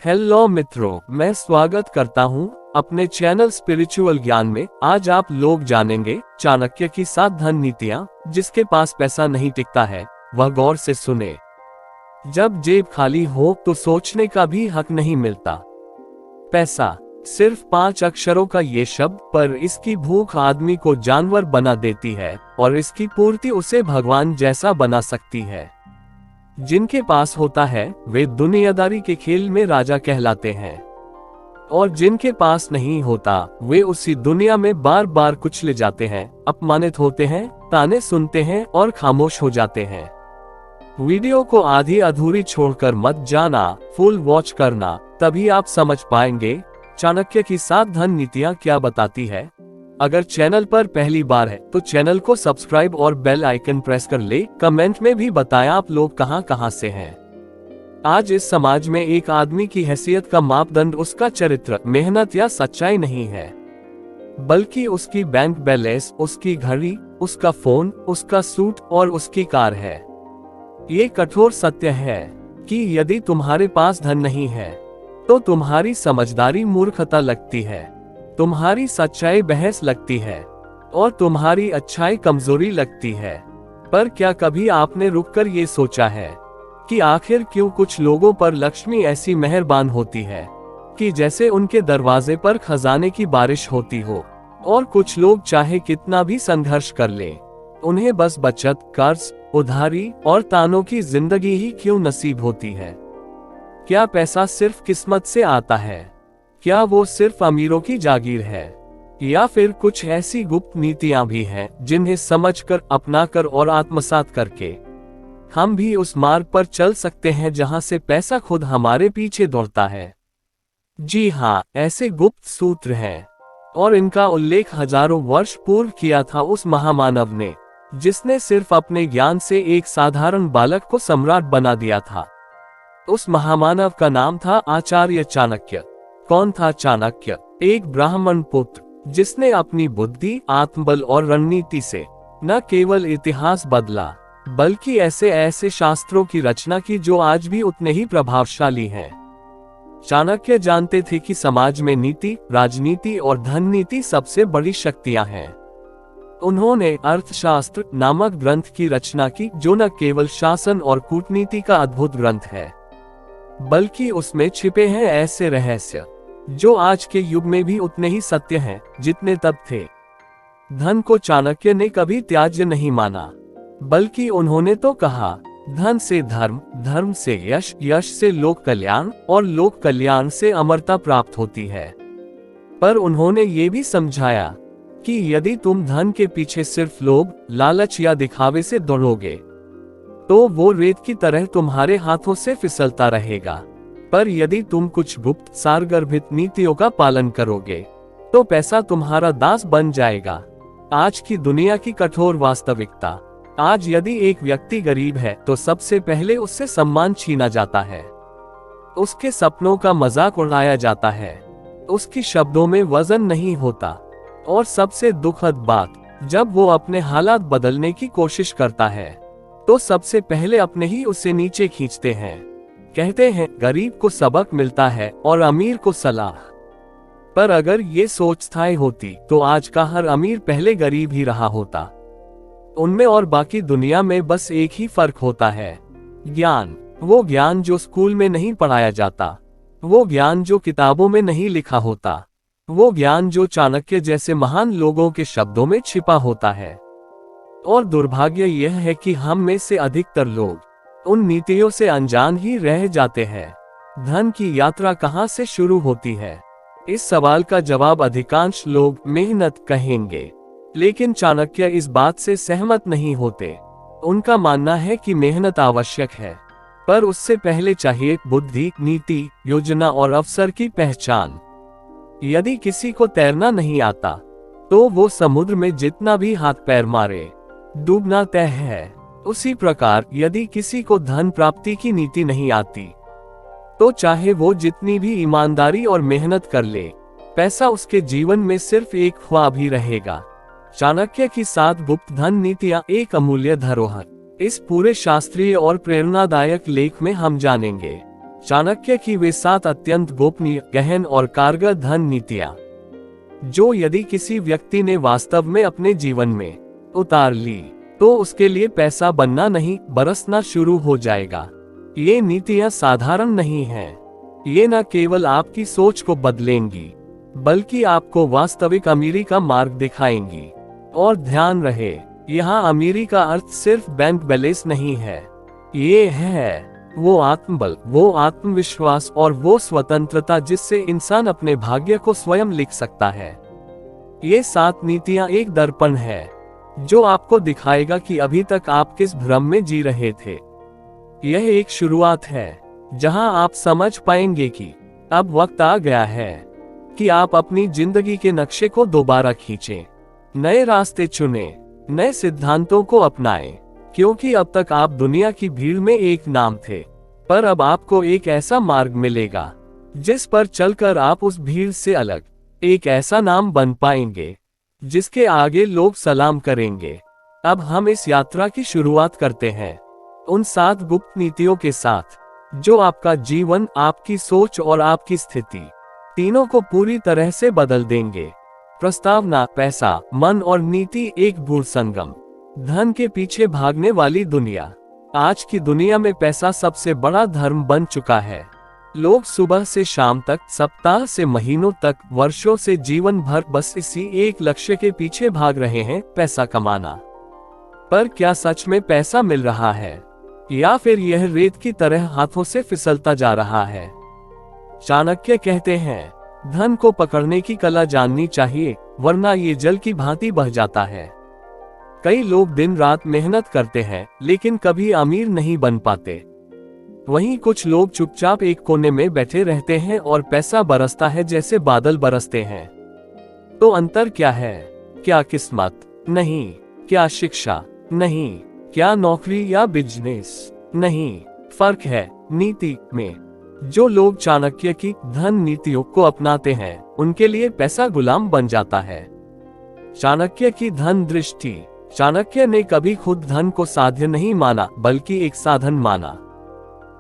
Hello मित्रों, मैं स्वागत करता हूं अपने चैनल स्पिरिचुअल ज्ञान में। आज आप लोग जानेंगे चाणक्य की 7 धन नीतियां। जिसके पास पैसा नहीं टिकता है वह गौर से सुने। जब जेब खाली हो तो सोचने का भी हक नहीं मिलता। पैसा सिर्फ 5 अक्षरों का ये शब्द, पर इसकी भूख आदमी को जानवर बना देती है और इसकी पूर्ति उसे भगवान जैसा बना सकती है। जिनके पास होता है वे दुनियादारी के खेल में राजा कहलाते हैं, और जिनके पास नहीं होता वे उसी दुनिया में बार बार कुचले जाते हैं, अपमानित होते हैं, ताने सुनते हैं और खामोश हो जाते हैं। वीडियो को आधी अधूरी छोड़कर मत जाना, फुल वॉच करना, तभी आप समझ पाएंगे चाणक्य की 7 धन नीतियां क्या बताती है। अगर चैनल पर पहली बार है तो चैनल को सब्सक्राइब और बेल आइकन प्रेस कर ले। कमेंट में भी बताएं आप लोग कहां कहां से हैं। आज इस समाज में एक आदमी की हैसियत का मापदंड उसका चरित्र, मेहनत या सच्चाई नहीं है, बल्कि उसकी बैंक बैलेंस, उसकी घड़ी, उसका फोन, उसका सूट और उसकी कार है। ये कठोर सत्य है कि यदि तुम्हारे पास धन नहीं है तो तुम्हारी समझदारी मूर्खता लगती है, तुम्हारी सच्चाई बहस लगती है और तुम्हारी अच्छाई कमजोरी लगती है। पर क्या कभी आपने रुककर ये सोचा है कि आखिर क्यों कुछ लोगों पर लक्ष्मी ऐसी मेहरबान होती है कि जैसे उनके दरवाजे पर खजाने की बारिश होती हो, और कुछ लोग चाहे कितना भी संघर्ष कर ले उन्हें बस बचत, कर्ज, उधारी और तानों की जिंदगी ही क्यों नसीब होती है। क्या पैसा सिर्फ किस्मत से आता है? क्या वो सिर्फ अमीरों की जागीर है, या फिर कुछ ऐसी गुप्त नीतियां भी हैं जिन्हें समझकर, अपनाकर और आत्मसात करके हम भी उस मार्ग पर चल सकते हैं जहां से पैसा खुद हमारे पीछे दौड़ता है। जी हाँ, ऐसे गुप्त सूत्र हैं और इनका उल्लेख हजारों वर्ष पूर्व किया था उस महामानव ने, जिसने सिर्फ अपने ज्ञान से एक साधारण बालक को सम्राट बना दिया था। उस महामानव का नाम था आचार्य चाणक्य। कौन था चाणक्य? एक ब्राह्मण पुत्र जिसने अपनी बुद्धि, आत्मबल और रणनीति से न केवल इतिहास बदला बल्कि ऐसे ऐसे शास्त्रों की रचना की जो आज भी उतने ही प्रभावशाली हैं। चाणक्य जानते थे कि समाज में नीति, राजनीति और धन नीति सबसे बड़ी शक्तियां हैं। उन्होंने अर्थशास्त्र नामक ग्रंथ की रचना की, जो न केवल शासन और कूटनीति का अद्भुत ग्रंथ है बल्कि उसमें छिपे हैं ऐसे रहस्य जो आज के युग में भी उतने ही सत्य हैं जितने तब थे। धन को चाणक्य ने कभी त्याज्य नहीं माना, बल्कि उन्होंने तो कहा, धन से धर्म, धर्म से यश, यश से लोक कल्याण और लोक कल्याण से अमरता प्राप्त होती है। पर उन्होंने ये भी समझाया कि यदि तुम धन के पीछे सिर्फ लोभ, लालच या दिखावे से दौड़ोगे तो वो रेत की तरह तुम्हारे हाथों से फिसलता रहेगा। पर यदि तुम कुछ गुप्त, सारगर्भित नीतियों का पालन करोगे तो पैसा तुम्हारा दास बन जाएगा। आज की दुनिया की कठोर वास्तविकता। आज यदि एक व्यक्ति गरीब है तो सबसे पहले उससे सम्मान छीना जाता है, उसके सपनों का मजाक उड़ाया जाता है, उसकी शब्दों में वजन नहीं होता, और सबसे दुखद बात, जब वो अपने हालात बदलने की कोशिश करता है तो सबसे पहले अपने ही उसे नीचे खींचते हैं। कहते हैं गरीब को सबक मिलता है और अमीर को सलाह। पर अगर ये सोच स्थायी होती तो आज का हर अमीर पहले गरीब ही रहा होता। उनमें और बाकी दुनिया में बस एक ही फर्क होता है, ज्ञान। वो ज्ञान जो स्कूल में नहीं पढ़ाया जाता, वो ज्ञान जो किताबों में नहीं लिखा होता, वो ज्ञान जो चाणक्य जैसे महान लोगों के शब्दों में छिपा होता है। और दुर्भाग्य यह है कि हम में से अधिकतर लोग उन नीतियों से अनजान ही रह जाते हैं। धन की यात्रा कहां से शुरू होती है? इस सवाल का जवाब अधिकांश लोग मेहनत कहेंगे, लेकिन चाणक्य इस बात से सहमत नहीं होते। उनका मानना है कि मेहनत आवश्यक है, पर उससे पहले चाहिए बुद्धि, नीति, योजना और अवसर की पहचान। यदि किसी को तैरना नहीं आता तो वो समुद्र में जितना भी हाथ पैर मारे डूबना तय है। उसी प्रकार यदि किसी को धन प्राप्ति की नीति नहीं आती तो चाहे वो जितनी भी ईमानदारी और मेहनत कर ले, पैसा उसके जीवन में सिर्फ एक ख्वाब ही रहेगा। चाणक्य की 7 गुप्त धन नीतियां एक अमूल्य धरोहर। इस पूरे शास्त्रीय और प्रेरणादायक लेख में हम जानेंगे चाणक्य की वे 7 अत्यंत गोपनीय, गहन और कारगर धन नीतियां, जो यदि किसी व्यक्ति ने वास्तव में अपने जीवन में उतार ली तो उसके लिए पैसा बनना नहीं बरसना शुरू हो जाएगा। ये नीतियां साधारण नहीं हैं। ये न केवल आपकी सोच को बदलेंगी बल्कि आपको वास्तविक अमीरी का मार्ग दिखाएंगी। और ध्यान रहे, यहाँ अमीरी का अर्थ सिर्फ बैंक बैलेंस नहीं है। ये है वो आत्मबल, वो आत्मविश्वास और वो स्वतंत्रता जिससे इंसान अपने भाग्य को स्वयं लिख सकता है। ये 7 नीतियां एक दर्पण है जो आपको दिखाएगा कि अभी तक आप किस भ्रम में जी रहे थे। यह एक शुरुआत है जहां आप समझ पाएंगे कि अब वक्त आ गया है कि आप अपनी जिंदगी के नक्शे को दोबारा खींचें, नए रास्ते चुनें, नए सिद्धांतों को अपनाएं, क्योंकि अब तक आप दुनिया की भीड़ में एक नाम थे, पर अब आपको एक ऐसा मार्ग मिलेगा जिस पर चलकर आप उस भीड़ से अलग एक ऐसा नाम बन पाएंगे जिसके आगे लोग सलाम करेंगे। अब हम इस यात्रा की शुरुआत करते हैं उन 7 गुप्त नीतियों के साथ जो आपका जीवन, आपकी सोच और आपकी स्थिति तीनों को पूरी तरह से बदल देंगे। प्रस्तावना: पैसा, मन और नीति एक गूढ़ संगम। धन के पीछे भागने वाली दुनिया। आज की दुनिया में पैसा सबसे बड़ा धर्म बन चुका है। लोग सुबह से शाम तक, सप्ताह से महीनों तक, वर्षों से जीवन भर बस इसी एक लक्ष्य के पीछे भाग रहे हैं, पैसा कमाना। पर क्या सच में पैसा मिल रहा है या फिर यह रेत की तरह हाथों से फिसलता जा रहा है? चाणक्य कहते हैं, धन को पकड़ने की कला जाननी चाहिए, वरना ये जल की भांति बह जाता है। कई लोग दिन रात मेहनत करते हैं लेकिन कभी अमीर नहीं बन पाते। वहीं कुछ लोग चुपचाप एक कोने में बैठे रहते हैं और पैसा बरसता है जैसे बादल बरसते हैं। तो अंतर क्या है? क्या किस्मत? नहीं। क्या शिक्षा? नहीं। क्या नौकरी या बिजनेस? नहीं। फर्क है नीति में। जो लोग चाणक्य की धन नीतियों को अपनाते हैं उनके लिए पैसा गुलाम बन जाता है। चाणक्य की धन दृष्टि। चाणक्य ने कभी खुद धन को साध्य नहीं माना बल्कि एक साधन माना।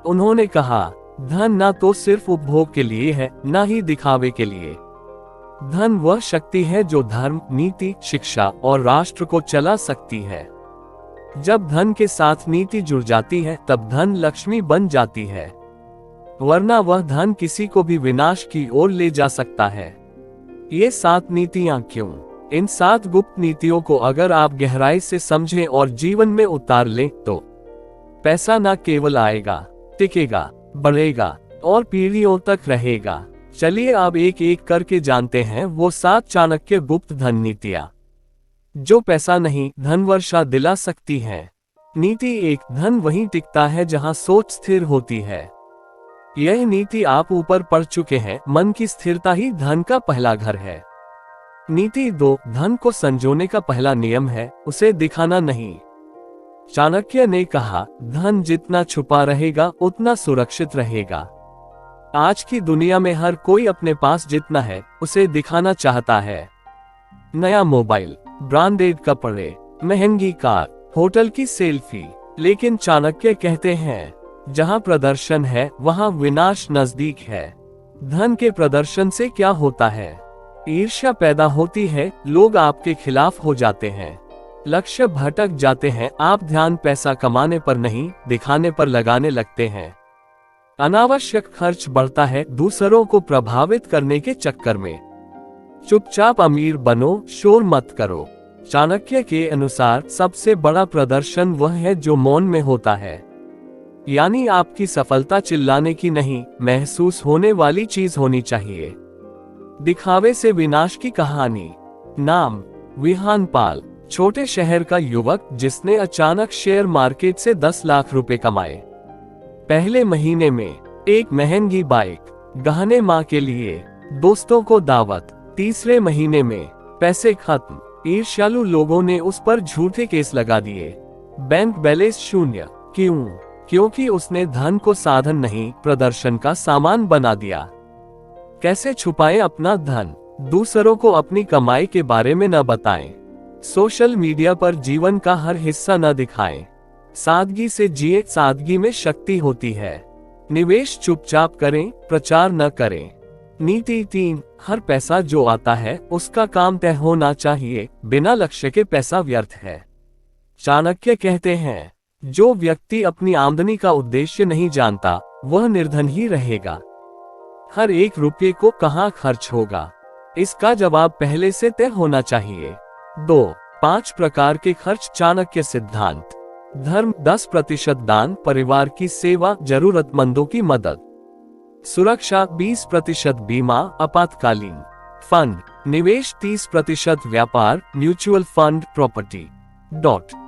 उन्होंने कहा, धन ना तो सिर्फ उपभोग के लिए है, ना ही दिखावे के लिए। धन वह शक्ति है जो धर्म, नीति, शिक्षा और राष्ट्र को चला सकती है। जब धन के साथ नीति जुड़ जाती है तब धन लक्ष्मी बन जाती है, वरना वह धन किसी को भी विनाश की ओर ले जा सकता है। ये 7 नीतियां क्यों? इन 7 गुप्त नीतियों को अगर आप गहराई से समझें और जीवन में उतार लें तो पैसा न केवल आएगा, टिकेगा, बढ़ेगा और पीढ़ियों तक रहेगा। चलिए अब एक एक करके जानते हैं वो 7 चाणक्य गुप्त धन नीतियां जो पैसा नहीं, धन वर्षा दिला सकती हैं। नीति 1, धन वहीं टिकता है जहां सोच स्थिर होती है। यह नीति आप ऊपर पढ़ चुके हैं, मन की स्थिरता ही धन का पहला घर है। नीति 2, धन को संजोने का पहला नियम है, उसे दिखाना नहीं। चाणक्य ने कहा, धन जितना छुपा रहेगा उतना सुरक्षित रहेगा। आज की दुनिया में हर कोई अपने पास जितना है उसे दिखाना चाहता है। नया मोबाइल, ब्रांडेड कपड़े, महंगी कार, होटल की सेल्फी। लेकिन चाणक्य कहते हैं, जहां प्रदर्शन है वहां विनाश नजदीक है। धन के प्रदर्शन से क्या होता है? ईर्ष्या पैदा होती है, लोग आपके खिलाफ हो जाते हैं, लक्ष्य भटक जाते हैं, आप ध्यान पैसा कमाने पर नहीं दिखाने पर लगाने लगते हैं। अनावश्यक खर्च बढ़ता है दूसरों को प्रभावित करने के चक्कर में। चुपचाप अमीर बनो, शोर मत करो। चाणक्य के अनुसार सबसे बड़ा प्रदर्शन वह है जो मौन में होता है। यानी आपकी सफलता चिल्लाने की नहीं, महसूस होने वाली चीज होनी चाहिए। दिखावे से विनाश की कहानी। नाम, विहान पाल, छोटे शहर का युवक जिसने अचानक शेयर मार्केट से 10 लाख रुपए कमाए। पहले महीने में एक महंगी बाइक, गहने मां के लिए, दोस्तों को दावत। तीसरे महीने में पैसे खत्म, ईर्ष्यालु लोगों ने उस पर झूठे केस लगा दिए, बैंक बैलेंस शून्य। क्यों? क्योंकि उसने धन को साधन नहीं, प्रदर्शन का सामान बना दिया। कैसे छुपाएं अपना धन? दूसरों को अपनी कमाई के बारे में न बताएं। सोशल मीडिया पर जीवन का हर हिस्सा न दिखाएं। सादगी से जिए, सादगी में शक्ति होती है। निवेश चुपचाप करें, प्रचार न करें। नीति 3, हर पैसा जो आता है उसका काम तय होना चाहिए, बिना लक्ष्य के पैसा व्यर्थ है। चाणक्य कहते हैं, जो व्यक्ति अपनी आमदनी का उद्देश्य नहीं जानता वह निर्धन ही रहेगा। हर एक रुपये को कहाँ खर्च होगा, इसका जवाब पहले से तय होना चाहिए। 2, 5 प्रकार के खर्च। चाणक्य सिद्धांत। धर्म 10% दान, परिवार की सेवा, जरूरतमंदों की मदद। सुरक्षा 20% बीमा, आपातकालीन फंड। निवेश 30% व्यापार, म्यूचुअल फंड, प्रॉपर्टी।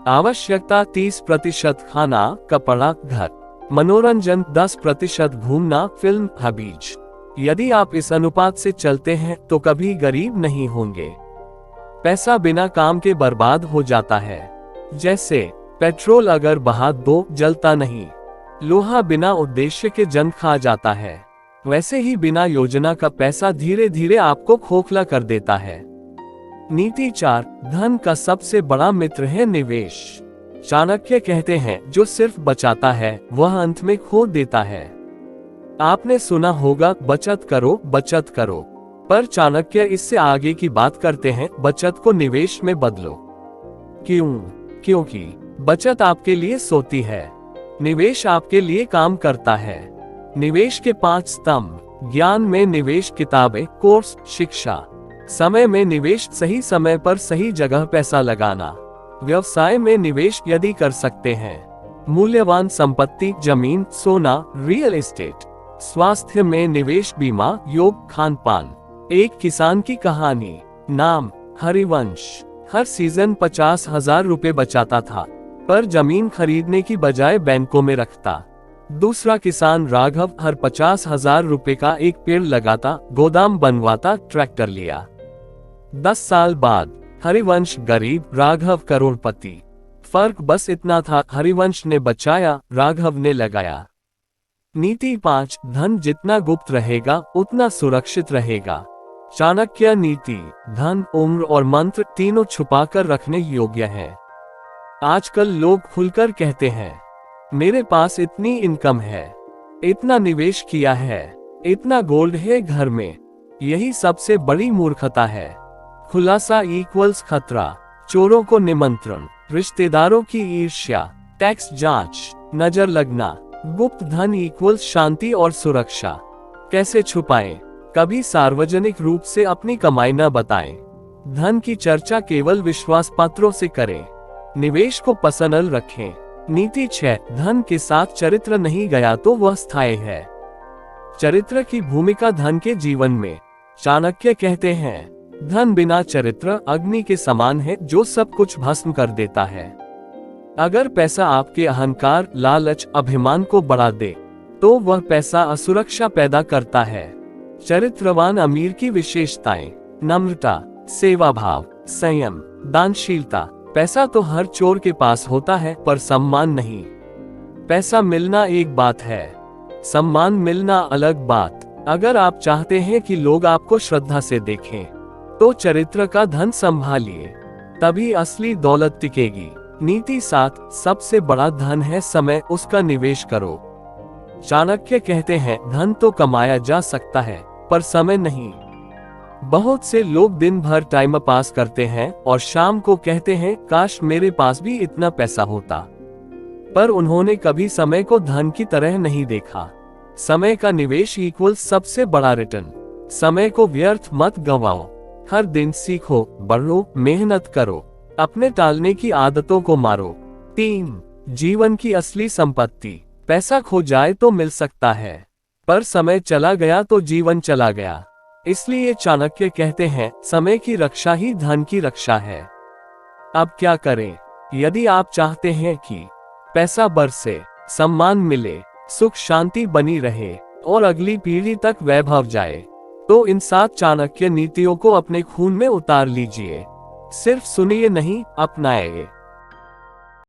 आवश्यकता 30% खाना, कपड़ा, घर। मनोरंजन 10% घूमना, फिल्म, हॉबीज। यदि आप इस अनुपात से चलते हैं तो कभी गरीब नहीं होंगे। पैसा बिना काम के बर्बाद हो जाता है। जैसे पेट्रोल अगर बहा दो जलता नहीं, लोहा बिना उद्देश्य के जंग खा जाता है, वैसे ही बिना योजना का पैसा धीरे धीरे आपको खोखला कर देता है। नीति 4, धन का सबसे बड़ा मित्र है निवेश। चाणक्य कहते हैं, जो सिर्फ बचाता है वह अंत में खो देता है। आपने सुना होगा, बचत करो बचत करो, पर चाणक्य इससे आगे की बात करते हैं, बचत को निवेश में बदलो। क्यों? क्योंकि बचत आपके लिए सोती है, निवेश आपके लिए काम करता है। निवेश के 5 स्तंभ। ज्ञान में निवेश, किताबें, कोर्स, शिक्षा। समय में निवेश, सही समय पर सही जगह पैसा लगाना। व्यवसाय में निवेश यदि कर सकते हैं, मूल्यवान संपत्ति, जमीन, सोना, रियल एस्टेट। स्वास्थ्य में निवेश, बीमा, योग, खान पान। एक किसान की कहानी। नाम हरिवंश। हर सीजन 50,000 रुपए बचाता था, पर जमीन खरीदने की बजाय बैंकों में रखता। दूसरा किसान राघव हर 50,000 रुपए का एक पेड़ लगाता, गोदाम बनवाता, ट्रैक्टर लिया। 10 साल बाद हरिवंश गरीब, राघव करोड़पति। फर्क बस इतना था, हरिवंश ने बचाया, राघव ने लगाया। नीति 5, धन जितना गुप्त रहेगा उतना सुरक्षित रहेगा। चाणक्य नीति। धन, उम्र और मंत्र तीनों छुपाकर रखने योग्य है। आजकल लोग खुलकर कहते हैं, मेरे पास इतनी इनकम है, इतना निवेश किया है, इतना गोल्ड है घर में। यही सबसे बड़ी मूर्खता है। खुलासा इक्वल्स खतरा, चोरों को निमंत्रण, रिश्तेदारों की ईर्ष्या, टैक्स जांच, नजर लगना। गुप्त धन इक्वल्स शांति और सुरक्षा। कैसे छुपाएं? कभी सार्वजनिक रूप से अपनी कमाई न बताएं। धन की चर्चा केवल विश्वास पात्रों से करें। निवेश को पर्सनल रखें। नीति 6, धन के साथ चरित्र नहीं गया तो वह स्थायी है। चरित्र की भूमिका धन के जीवन में। चाणक्य कहते हैं, धन बिना चरित्र अग्नि के समान है जो सब कुछ भस्म कर देता है। अगर पैसा आपके अहंकार, लालच, अभिमान को बढ़ा दे तो वह पैसा असुरक्षा पैदा करता है। चरित्रवान अमीर की विशेषताएं: नम्रता, सेवा भाव, संयम, दानशीलता। पैसा तो हर चोर के पास होता है, पर सम्मान नहीं। पैसा मिलना एक बात है, सम्मान मिलना अलग बात। अगर आप चाहते हैं कि लोग आपको श्रद्धा से देखें, तो चरित्र का धन संभालिए, तभी असली दौलत टिकेगी। नीति 7, सबसे बड़ा धन है समय, उसका निवेश करो। चाणक्य कहते हैं, धन तो कमाया जा सकता है, पर समय नहीं। बहुत से लोग दिन भर टाइम पास करते हैं और शाम को कहते हैं, काश मेरे पास भी इतना पैसा होता। पर उन्होंने कभी समय को धन की तरह नहीं देखा। समय का निवेश इक्वल सबसे बड़ा रिटर्न। समय को व्यर्थ मत गंवाओ। हर दिन सीखो, बढ़ो, मेहनत करो, अपने टालने की आदतों को मारो। 3, जीवन की असली संपत्ति। पैसा खो जाए तो मिल सकता है, पर समय चला गया तो जीवन चला गया। इसलिए चाणक्य कहते हैं, समय की रक्षा ही धन की रक्षा है। अब क्या करें? यदि आप चाहते हैं कि पैसा बरसे, सम्मान मिले, सुख शांति बनी रहे और अगली पीढ़ी तक वैभव जाए, तो इन 7 चाणक्य नीतियों को अपने खून में उतार लीजिए। सिर्फ सुनिए नहीं, अपनाइए।